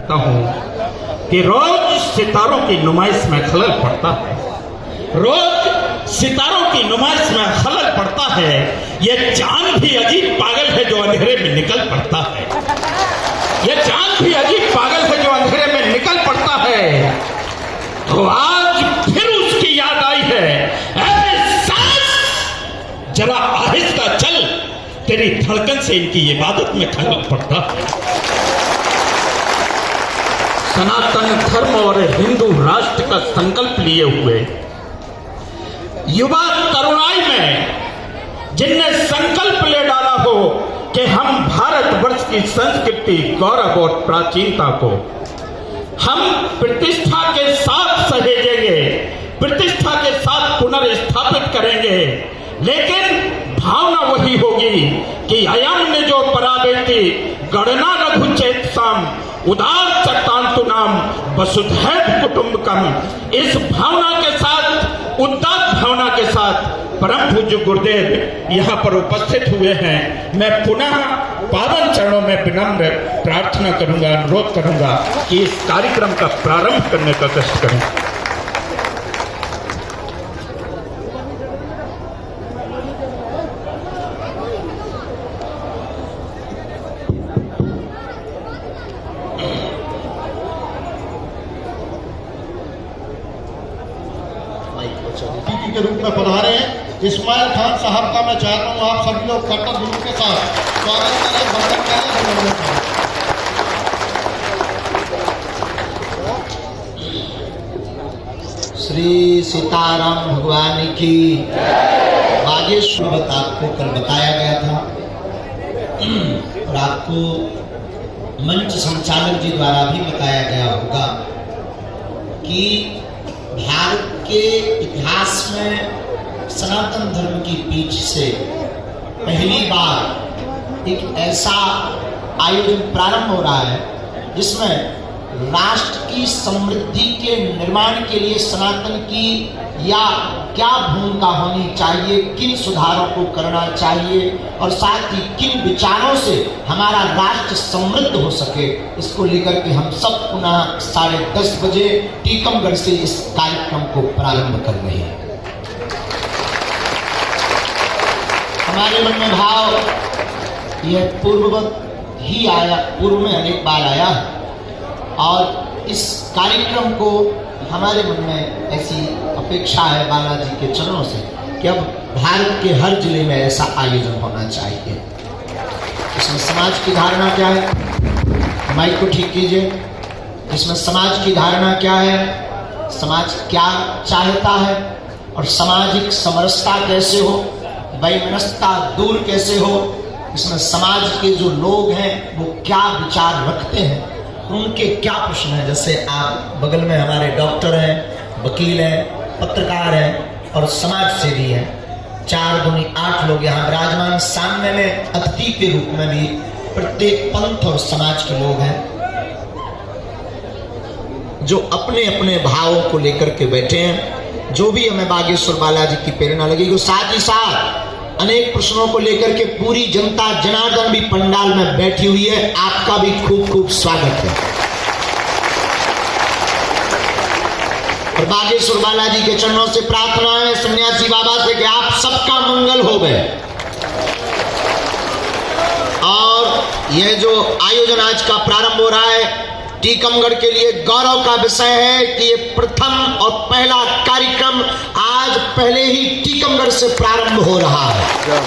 हूँ कि रोज सितारों की नुमाइश में खलल पड़ता है, रोज सितारों की नुमाइश में खलल पड़ता है। ये चांद भी अजीब पागल है जो अंधेरे में निकल पड़ता है, ये चांद भी अजीब पागल है जो अंधेरे में निकल पड़ता है। तो आज फिर उसकी याद आई है, ऐ सांस जरा आहिस्ता चल, तेरी धड़कन से इनकी इबादत में खलल पड़ता है। सनातन धर्म और हिंदू राष्ट्र का संकल्प लिए हुए युवा तरुणाई में जिनने संकल्प ले डाला हो कि हम भारतवर्ष की संस्कृति, गौरव और प्राचीनता को हम प्रतिष्ठा के साथ सहेजेंगे, प्रतिष्ठा के साथ पुनर्स्थापित करेंगे, लेकिन भावना वही होगी कि अयम ने जो परावेति गणना रघु चेत साम उदार चट्टान्तु नाम वसुधैव कुटुंबकम। इस भावना के साथ, उदात्त भावना के साथ परम पूज्य गुरुदेव यहाँ पर उपस्थित हुए हैं। मैं पुनः पावन चरणों में विनम्र प्रार्थना करूंगा, अनुरोध करूंगा कि इस कार्यक्रम का प्रारंभ करने का कष्ट करें। अतिथि के रूप में पधारे हैं इस्माइल खान साहब का मैं चाहता हूं आप सभी लोग कर्तव्य रूप के साथ स्वागत करें, वंदन करें। श्री सीताराम भगवान की बागेश्वर आपको कल बताया गया था और आपको मंच संचालक जी द्वारा भी बताया गया होगा कि भारत के इतिहास में सनातन धर्म की पीठ से पहली बार एक ऐसा आयोजन प्रारंभ हो रहा है जिसमें राष्ट्र की समृद्धि के निर्माण के लिए सनातन की या क्या भूमिका होनी चाहिए, किन सुधारों को करना चाहिए और साथ ही किन विचारों से हमारा राष्ट्र समृद्ध हो सके, इसको लेकर के हम सब पुनः 10:30 बजे टीकमगढ़ से इस कार्यक्रम को प्रारंभ कर रहे हैं। हमारे मन में भाव यह पूर्ववत ही आया, पूर्व में अनेक बार आया और इस कार्यक्रम को हमारे मन में ऐसी अपेक्षा है बालाजी के चरणों से कि अब भारत के हर जिले में ऐसा आयोजन होना चाहिए। इसमें समाज की धारणा क्या है, माइक को ठीक कीजिए। इसमें समाज की धारणा क्या है, समाज क्या चाहता है और सामाजिक समरसता कैसे हो, वैमनस्यता दूर कैसे हो, इसमें समाज के जो लोग हैं वो क्या विचार रखते हैं, उनके क्या प्रश्न हैं। जैसे आप बगल में हमारे डॉक्टर हैं, वकील हैं, पत्रकार हैं और समाज सेवी हैं। 4 दूनी 8 लोग यहाँ विराजमान। सामने में अतिथि के रूप में भी प्रत्येक पंथ और समाज के लोग हैं जो अपने अपने भावों को लेकर के बैठे हैं। जो भी हमें बागेश्वर बालाजी की प्रेरणा लगेगी, साथ ही साथ अनेक प्रश्नों को लेकर के पूरी जनता जनार्दन भी पंडाल में बैठी हुई है। आपका भी खूब खूब स्वागत है। और बागेश्वर बालाजी के चरणों से प्रार्थना है सन्यासी बाबा से कि आप सबका मंगल हो गए। और यह जो आयोजन आज का प्रारंभ हो रहा है टीकमगढ़ के लिए गौरव का विषय है कि ये प्रथम और पहला कार्यक्रम आज पहले ही टीकमगढ़ से प्रारंभ हो रहा है।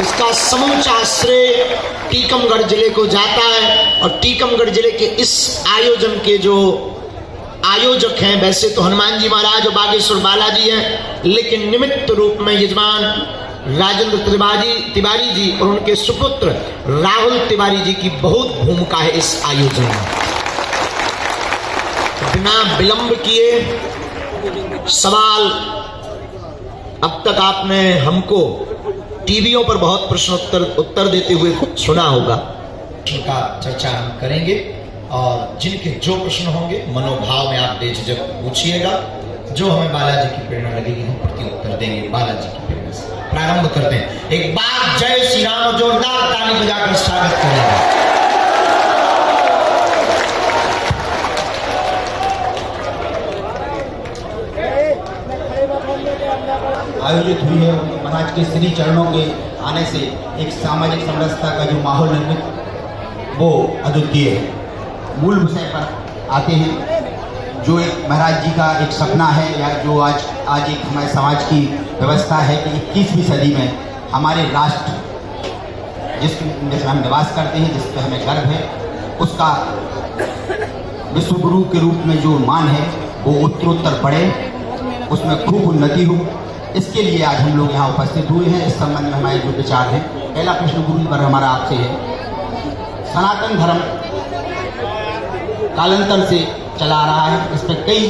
इसका समूचा श्रेय टीकमगढ़ जिले को जाता है और टीकमगढ़ जिले के इस आयोजन के जो आयोजक हैं, वैसे तो हनुमान जी महाराज और बागेश्वर बालाजी हैं, लेकिन निमित्त रूप में यजमान राजेंद्र तिवारी जी और उनके सुपुत्र राहुल तिवारी जी की बहुत भूमिका है इस आयोजन में। बिना विलंब किए सवाल, अब तक आपने हमको टीवियों पर बहुत प्रश्न उत्तर देते हुए सुना होगा, उनका चर्चा हम करेंगे और जिनके जो प्रश्न होंगे मनोभाव में आप बेझिझक पूछिएगा। जो हमें बालाजी की प्रेरणा लगेगी हम प्रति उत्तर देंगे बालाजी की प्रेरणा से। प्रारंभ करते हैं। एक बार जय श्री राम जोरदार ताली बजाकर स्वागत करेंगे। के श्री चरणों के आने से एक सामाजिक समरसता का जो माहौल निर्मित वो अद्वितीय है। मूल विषय पर आते हैं, जो एक महाराज जी का एक सपना है या जो आज एक हमारे समाज की व्यवस्था है कि 21वीं सदी में हमारे राष्ट्र जिसमें हम निवास करते हैं, जिस पर हमें गर्व है, उसका विश्व गुरु के रूप में जो मान है वो उत्तरोत्तर बढ़े, उसमें खूब उन्नति हो। इसके लिए आज हम लोग यहाँ उपस्थित हुए हैं। इस संबंध में हमारे जो विचार हैं, पहला प्रश्न गुरु पर हमारा आपसे है, सनातन धर्म कालांतर से चला आ रहा है, इस पर कई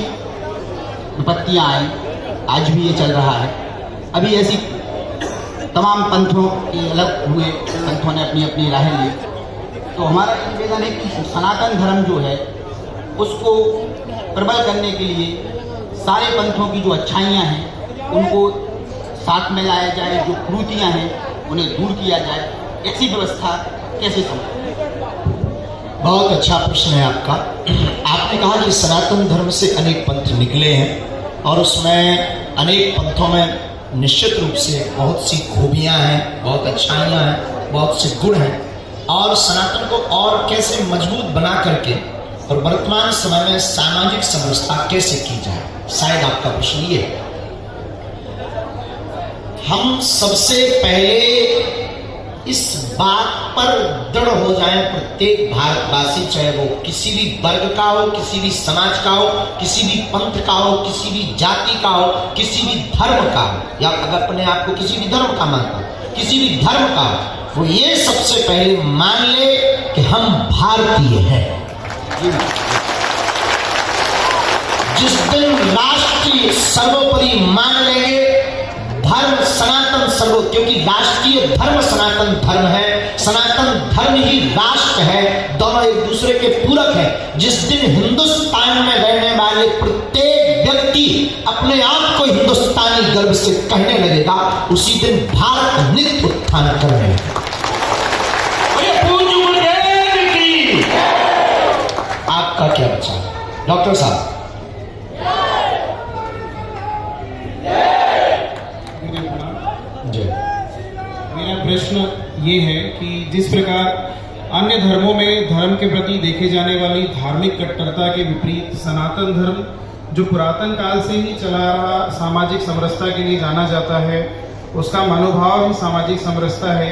विपत्तियाँ आई, आज भी ये चल रहा है। अभी ऐसी तमाम पंथों के अलग हुए, पंथों ने अपनी अपनी राहें ली, तो हमारा निवेदन है कि सनातन धर्म जो है उसको प्रबल करने के लिए सारे पंथों की जो अच्छाइयाँ हैं उनको साथ में लाया जाए, जो कुरीतियाँ हैं उन्हें दूर किया जाए। ऐसी व्यवस्था कैसे संभव? बहुत अच्छा प्रश्न है आपका। आपने कहा कि सनातन धर्म से अनेक पंथ निकले हैं और उसमें अनेक पंथों में निश्चित रूप से बहुत सी खूबियां हैं, बहुत अच्छाइयां हैं, बहुत से गुण हैं, और सनातन को और कैसे मजबूत बना करके और वर्तमान समय में सामाजिक समरसता कैसे की जाए, शायद आपका प्रश्न ये है। हम सबसे पहले इस बात पर दृढ़ हो जाएं, प्रत्येक भारतवासी, चाहे वो किसी भी वर्ग का हो, किसी भी समाज का हो, किसी भी पंथ का हो, किसी भी जाति का हो, किसी भी धर्म का हो, या अगर अपने आप को किसी भी धर्म का मानता हो, किसी भी धर्म का हो, वो ये सबसे पहले मान ले कि हम भारतीय हैं। जिस दिन राष्ट्रीय सर्वोपरि मान लेंगे, धर्म सनातन सर्वो, क्योंकि राष्ट्रीय धर्म सनातन धर्म है, सनातन धर्म ही राष्ट्र है, दोनों एक दूसरे के पूरक हैं। जिस दिन हिंदुस्तान में रहने वाले प्रत्येक व्यक्ति अपने आप को हिंदुस्तानी गर्व से कहने लगेगा, उसी दिन भारत नित्य उत्थान करने लगेगा। आपका क्या विचार है डॉक्टर साहब? मेरा प्रश्न ये है कि जिस प्रकार अन्य धर्मों में धर्म के प्रति देखे जाने वाली धार्मिक कट्टरता के विपरीत सनातन धर्म, जो पुरातन काल से ही चला रहा सामाजिक समरसता के लिए जाना जाता है, उसका मनोभाव ही सामाजिक समरसता है,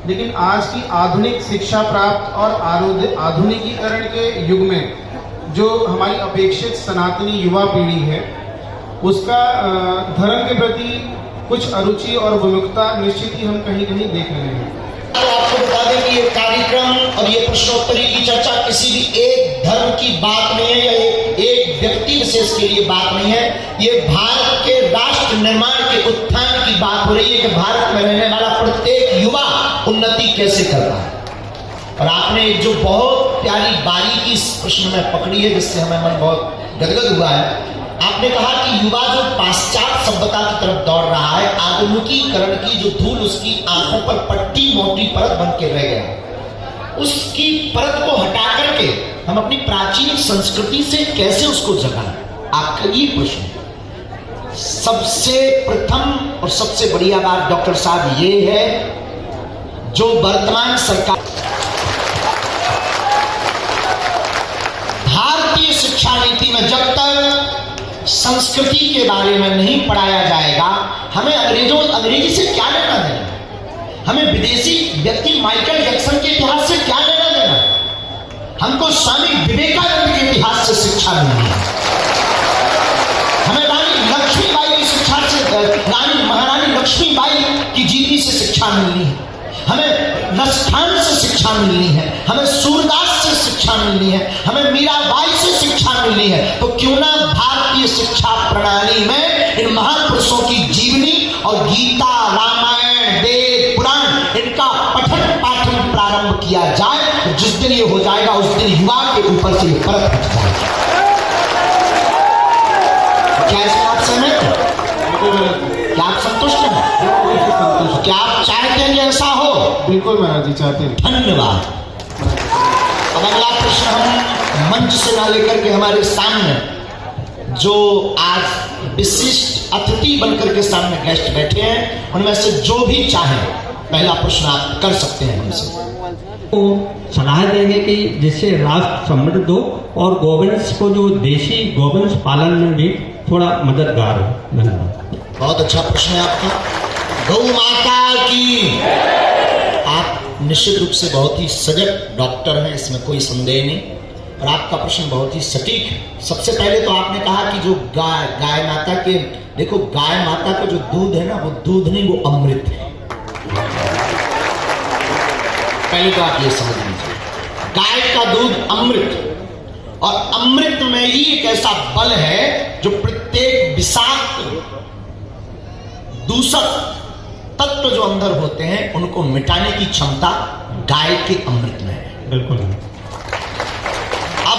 लेकिन आज की आधुनिक शिक्षा प्राप्त और आधुनिकीकरण के युग में जो हमारी अपेक्षित सनातनी युवा पीढ़ी है, उसका धर्म के प्रति कुछ अरुचि और विमुखता निश्चित ही हम कहीं कहीं देख रहे हैं। तो आपको बता दें कि ये कार्यक्रम और ये प्रश्नोत्तरी की चर्चा किसी भी एक धर्म की बात नहीं है या एक व्यक्ति विशेष के लिए बात नहीं है। ये भारत के राष्ट्र निर्माण के उत्थान की बात हो रही है कि भारत में रहने वाला प्रत्येक युवा उन्नति कैसे कर रहा है। और आपने एक जो बहुत प्यारी बारीकी इस प्रश्न में पकड़ी है, जिससे हमें मन बहुत गदगद हुआ है। आपने कहा कि युवा जो पाश्चात्य सभ्यता की तरफ दौड़ रहा है, आधुनिकीकरण की जो धूल उसकी आंखों पर पट्टी मोटी परत बन के रह गया, उसकी परत को हटा करके हम अपनी प्राचीन संस्कृति से कैसे उसको जगाएं, आपका ये प्रश्न है। सबसे प्रथम और सबसे बढ़िया बात डॉक्टर साहब ये है, जो वर्तमान सरकार भारतीय शिक्षा नीति में जब तक संस्कृति के बारे में नहीं पढ़ाया जाएगा, हमें अंग्रेजी से क्या लेना देना, हमें विदेशी व्यक्ति माइकल जैक्सन के इतिहास से क्या लेना देना, हमको स्वामी विवेकानंद के इतिहास से शिक्षा मिलनी है, हमें रानी लक्ष्मीबाई की शिक्षा से, रानी महारानी लक्ष्मीबाई की जीवनी से शिक्षा मिलनी है, हमें रसखान से शिक्षा मिलनी है, हमें सूरदास से शिक्षा मिलनी है, हमें मीराबाई से शिक्षा मिलनी है। तो क्यों ना भारतीय शिक्षा प्रणाली में इन महापुरुषों की जीवनी और गीता, रामायण, वेद, पुराण, इनका पठन पाठन प्रारंभ किया जाए। जिस दिन ये हो जाएगा उस दिन युवा के ऊपर से परत हट जाएगी। क्या इसमें आप सहमत हैं? क्या आप संतुष्ट हैं? क्या आप चाहते हैं कि ऐसा हो? बिल्कुल महाराज जी, चाहते हैं। धन्यवाद। अब अगला प्रश्न हम मंच से ना लेकर के हमारे सामने जो आज विशिष्ट अतिथि बनकर के सामने गेस्ट बैठे हैं, उनमें से जो भी चाहे पहला प्रश्न आप कर सकते हैं हमसे। को सलाह देंगे कि जिससे राष्ट्र समृद्ध हो और गोवंश को जो देशी गोवंश पालन में भी थोड़ा मददगार हो। धन्यवाद। बहुत अच्छा प्रश्न है आपका। गौ माता की, आप निश्चित रूप से बहुत ही सजग डॉक्टर हैं, इसमें कोई संदेह नहीं, और आपका प्रश्न बहुत ही सटीक है। सबसे पहले तो आपने कहा कि जो गाय माता के, देखो गाय माता का जो दूध है ना, वो दूध नहीं, वो अमृत है। पहले तो आप ये समझ लीजिए, गाय का दूध अमृत, और अमृत में ही एक ऐसा बल है जो प्रत्येक विषाक्त दूषक तत्व जो अंदर होते हैं उनको मिटाने की क्षमता गाय के अमृत में है। बिल्कुल। अब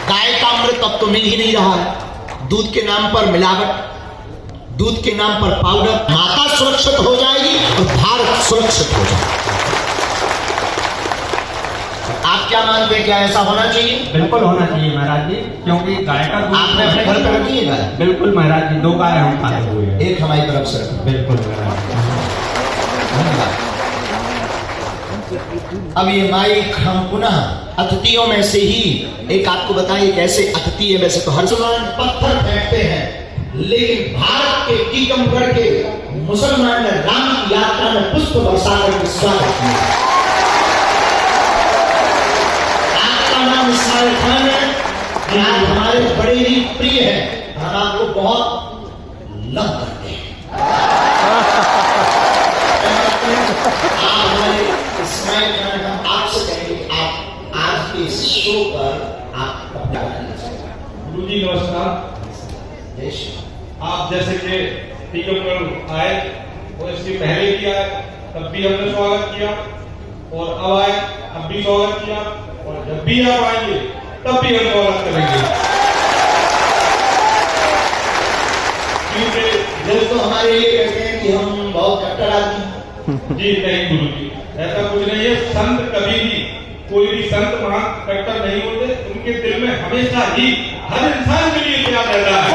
गाय का अमृत अब तो मिल ही नहीं रहा है। दूध के नाम पर मिलावट, दूध के नाम पर पाउडर। माता सुरक्षित हो जाएगी और भारत सुरक्षित हो जाएगा। आप क्या मानते हैं, क्या ऐसा होना चाहिए? बिल्कुल होना चाहिए महाराज जी, क्योंकि गाय का दूध आपने अपने घर पे रखी है गाय? बिल्कुल महाराज जी, 2 गाय हम पाले हुए हैं। एक हमारी तरफ से रखो। बिल्कुल महाराज जी। धन्यवाद। अब ये माइक हम पुनः अतिथियों में से ही एक आपको बताएं, एक ऐसे अतिथि है, वैसे तो हर मुसलमान पत्थर फेंकते हैं, लेकिन भारत के टीकमगढ़ के मुसलमान ने राम की यात्रा में पुष्प बरसाकर स्वागत किया। आपका नाम इस्माइल खान है, आप हमारे बड़े ही प्रिय हैं, हम आपको बहुत लव करते हैं। आप हमारे इस्माइल खान, हम आपसे कहेंगे आप आज के इस शो पर आप अपना गुरु जी नमस्कार। आप जैसे कि टीकमगढ़ आए और इसके पहले भी आए, तब भी हमने स्वागत किया, और अब आए तब भी स्वागत किया, और जब भी आप आएंगे तब भी हम स्वागत करेंगे। क्योंकि दोस्तों हमारे लिए कहते हैं कि हम बहुत कट्टर आदमी हैं। जी नहीं गुरु जी, ऐसा कुछ नहीं है। संत कभी भी, कोई भी संत महान कट्टर नहीं होते, उनके दिल में हमेशा ही हर इंसान के लिए प्यार रहता है।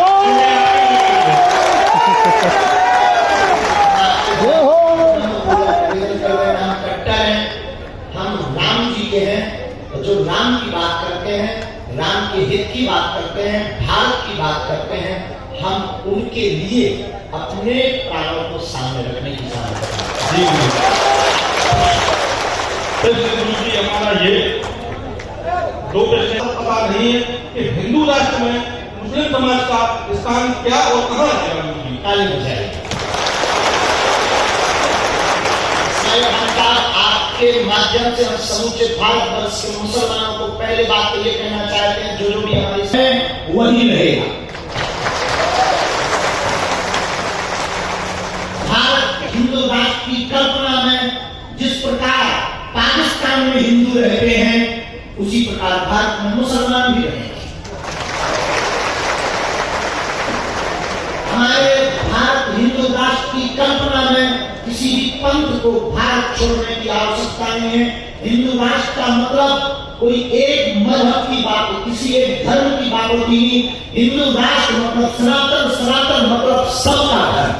हम राम जी के हैं, तो जो राम की बात करते हैं, राम के हित की बात करते हैं, भारत की बात करते हैं, हम उनके लिए अपने प्राणों को सामने रखने की जरूरत है। जी गुरु जी, हमारा ये 2 प्रश्न पता नहीं है कि हिंदू राष्ट्र में मुस्लिम समाज का स्थान क्या और कहां है। ताली बजाइए। आपके माध्यम से हम समूचे भारतवर्ष के मुसलमानों को पहले बात तो ये कहना चाहते हैं, जो भी हमारी है वही रहेगा। भारत हिंदू राष्ट्र की कल्पना में जिस प्रकार पाकिस्तान में हिंदू रहते हैं, उसी प्रकार भारत में मुसलमान भी रहेंगे। हमारे भारत हिंदू राष्ट्र की कल्पना में किसी भी पंथ को भारत छोड़ने की आवश्यकता नहीं है। हिंदू राष्ट्र का मतलब कोई एक मजहब की बात, किसी एक धर्म की बात होती नहीं। हिंदू राष्ट्र मतलब सनातन, सनातन मतलब सबका धर्म।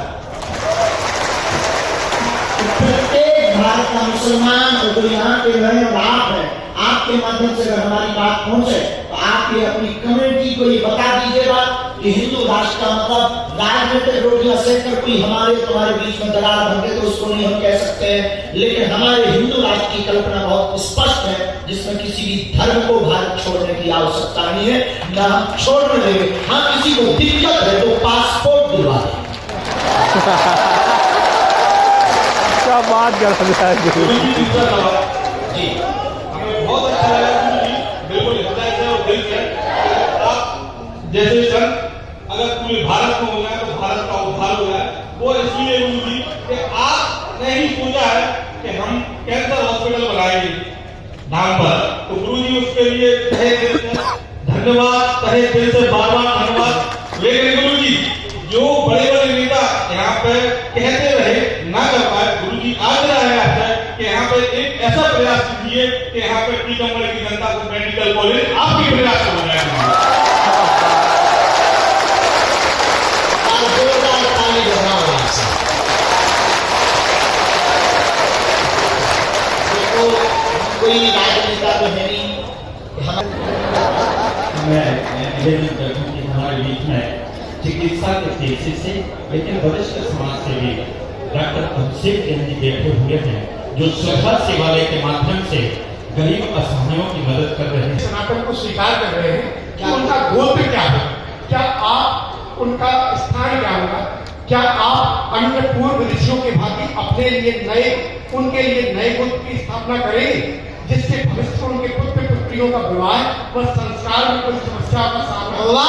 प्रत्येक भारत का मुसलमान और जो यहाँ के रहे और आप हैं, आपके माध्यम से अगर हमारी बात पहुंचे तो आप ये अपनी कम्युनिटी को ये बता दीजिएगा कि हिंदू राष्ट्र का मतलब राजनीतिक रोटियां सेक कर कोई हमारे तुम्हारे बीच में दरार बन गए तो उसको नहीं हम कह सकते हैं। लेकिन हमारे हिंदू राष्ट्र की कल्पना बहुत स्पष्ट है, जिसमें किसी भी धर्म को भारत छोड़ने की आवश्यकता नहीं है, न हम छोड़ने देंगे। हाँ, किसी को दिक्कत है तो पासपोर्ट दिलवा दें। क्या बात कर रहा है जी, हमें बहुत अच्छा लगा गुरु जी, बिल्कुल हृदय से और दिल से। आप जैसे संत अगर पूरे भारत में हो जाए तो भारत का उद्धार हो जाए, वो इसलिए गुरु जी कि आपने ही सोचा है कि हम कैंसर हॉस्पिटल बनाएंगे नाम पर, तो गुरु जी उसके लिए तहे दिल से धन्यवाद, तहे दिल से बार-बार धन्यवाद। लेकिन गुरु जी, जो बड़े बड़े नेता यहाँ पे कहते रहे ना कर पाए, गुरु जी आग्रह है आपसे कि यहाँ पे एक ऐसा प्रयास कीजिए कि यहाँ पे टीकमगढ़ की जनता को मेडिकल कॉलेज आपके प्रयास हो जाए। हमारे बीच में चिकित्सा के पेशे से लेकिन वरिष्ठ समाज सेवी डॉक्टर अभिषेक जैन जी बैठे हुए हैं, जो श्रद्धा सेवालय के माध्यम से गरीब असहायों की मदद कर रहे हैं। सनातन को स्वीकार कर रहे हैं कि उनका गोत्र क्या होगा, क्या आप उनका स्थान क्या होगा, क्या आप अन्य पूर्व ऋषियों के भांति अपने लिए नए उनके लिए नए गोत्र की स्थापना करेंगे, जिससे भविष्य में उनके पुत्र पुत्रियों का विवाह व संस्कार में कोई समस्या का सामना होगा।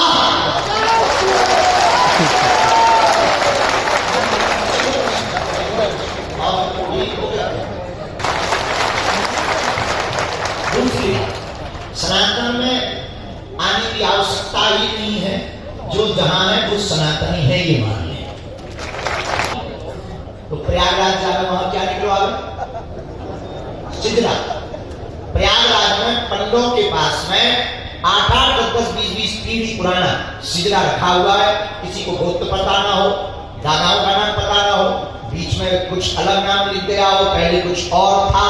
दूसरी, सनातन में आने की आवश्यकता ही नहीं है, जो जहां है वो सनातनी है ये मान ले। तो प्रयागराज जाकर वहां क्या निकलवा सिद्धरा, प्रयागराज में पंडों के पास में 8-8, 10-10, 20-20 पीढ़ी पुराना सिद्धरा रखा हुआ है। किसी को गोत्र पता ना हो, दादाओं का नाम पता ना हो, बीच में कुछ अलग नाम लिख गया हो, पहले कुछ और था,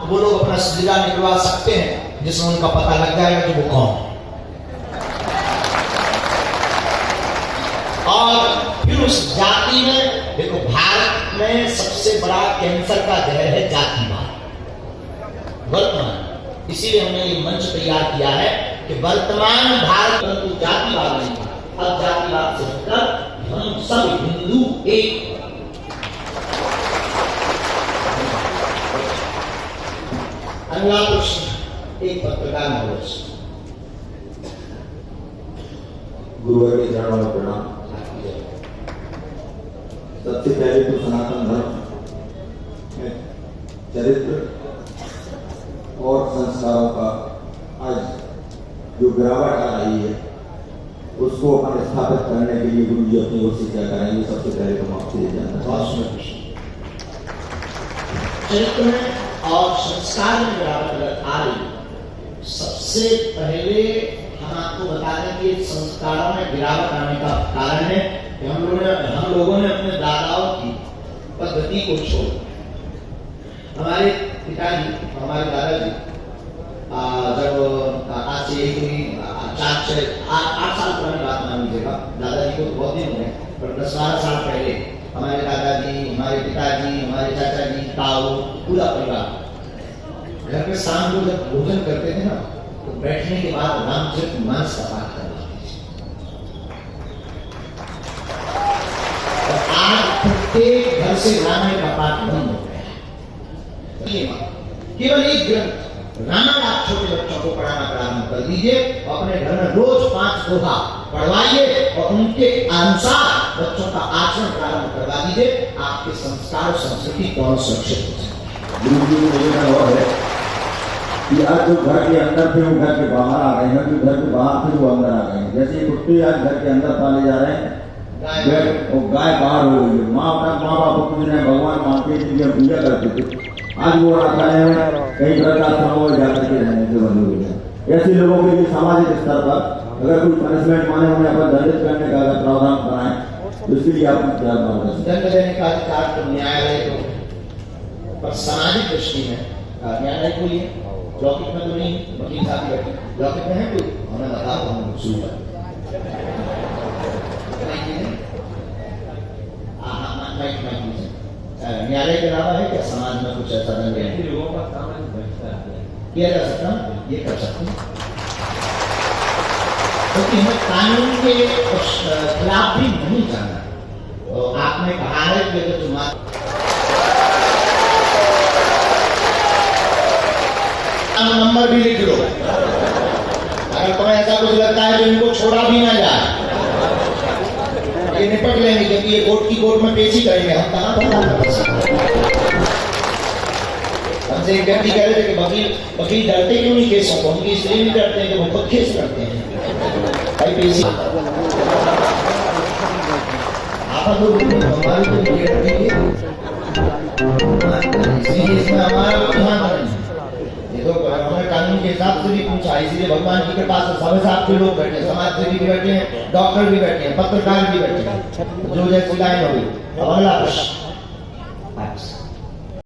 वो लोग अपना सिद्धरा निकलवा सकते हैं, जिसमें उनका पता लग जाएगा कि वो कौन है। और फिर उस जाति में देखो, भारत में सबसे बड़ा कैंसर का जहर है जातिवाद वर्तमान। इसीलिए हमने ये मंच तैयार किया है कि वर्तमान भारत परंतु जातिवाद नहीं, अब जातिवाद से मतलब हम सब हिंदू एक। अगला प्रश्न एक पत्रकार नवोज। गुरुवर के चरणों में प्रणाम। सबसे पहले तो सनातन धर्म में चरित्र और संस्कारों का आज जो गिरावट आ रही है, उसको अपन स्थापित करने के लिए गुरु जी अपनी ओर से क्या करेंगे, सबसे पहले तो आपसे ये जानना चाहते हैं। चरित्र में और संस्कार में गिरावट आ रही, सबसे पहले हम आपको बता दें कि संस्कारों में गिरावट आने का कारण है कि हम लोगों ने अपने दादाओं की पद्धति को छोड़, हमारे पिताजी, हमारे दादाजी जब आज से 8 साल पुरानी बात मान लीजिएगा, दादाजी को बहुत दिन हुए, पर 10-12 साल पहले हमारे दादाजी, हमारे पिताजी, हमारे चाचा जी, ताऊ, पूरा परिवार घर में शाम को जब भोजन करते थे ना, तो बैठने के बाद रामचरित मानस का पाठ करवाते थे। और आज प्रत्येक घर से रामायण का पाठ बंद हो गया है। केवल एक ग्रंथ रामायण आप छोटे बच्चों को पढ़ाना प्रारंभ कर दीजिए, अपने घर में रोज 5 दोहा पढ़वाइए और उनके अनुसार बच्चों का आचरण प्रारंभ करवा दीजिए, आपके संस्कार और संस्कृति दोनों सुरक्षित हो जाए। गुरु जी को मुझे और है कि आज जो घर के अंदर थे वो घर के बाहर आ गए हैं, जो घर के बाहर थे वो अंदर आ गए हैं। जैसे कुत्ते आज घर के अंदर पाले जा रहे हैं, गाय बाहर हो गई है। माँ बाप को पूजने भगवान मानते थे, पूजा करते थे, आज वो आता है कई वृद्धाश्रमों में जाकर के रहने से बंद हो गए। ऐसे लोगों के लिए सामाजिक स्तर पर अगर कोई पनिशमेंट माने, उन्हें अपन दंडित करने का अगर प्रावधान बनाए, तो इसके लिए आप क्या मार्गदर्शन? दंड देने का अधिकार तो न्यायालय को, पर सामाजिक दृष्टि में न्यायालय को ये लौकिक में तो नहीं, वकील साहब बैठे लौकिक में है कोई, हमें बताओ, हम शुरू करें। न्यायालय के अलावा है क्या समाज में कुछ ऐसा दंड किया जा सकता, ये कर सकते हैं, क्योंकि हमें कानून के खिलाफ भी नहीं जाना। तो आपने कहा है कि अगर तुम्हारा नंबर भी लिख लो, अगर तुम्हें ऐसा कुछ लगता है तो इनको छोड़ा भी ना जाए, ये निपट लेंगे, क्योंकि ये कोर्ट की कोर्ट में पेश ही करेंगे। हम कहाँ हमसे एक व्यक्ति कह रहे थे कि वकील डरते क्यों नहीं केसों को? उनकी इसलिए नहीं डरते हैं कि वो खुद केस करते हैं। भाई पेशी आप लोग हमारी तो ये रखेंगे, इसमें हमारा ध्यान रखेंगे। तो हमने कानून के हिसाब से भी पूछा, इसीलिए भगवान जी के पास सभी साहब के लोग बैठे, समाज सेवी भी बैठे हैं, डॉक्टर भी बैठे हैं, पत्रकार भी बैठे हैं, जो जैसी लाइन होगी। अब अगला प्रश्न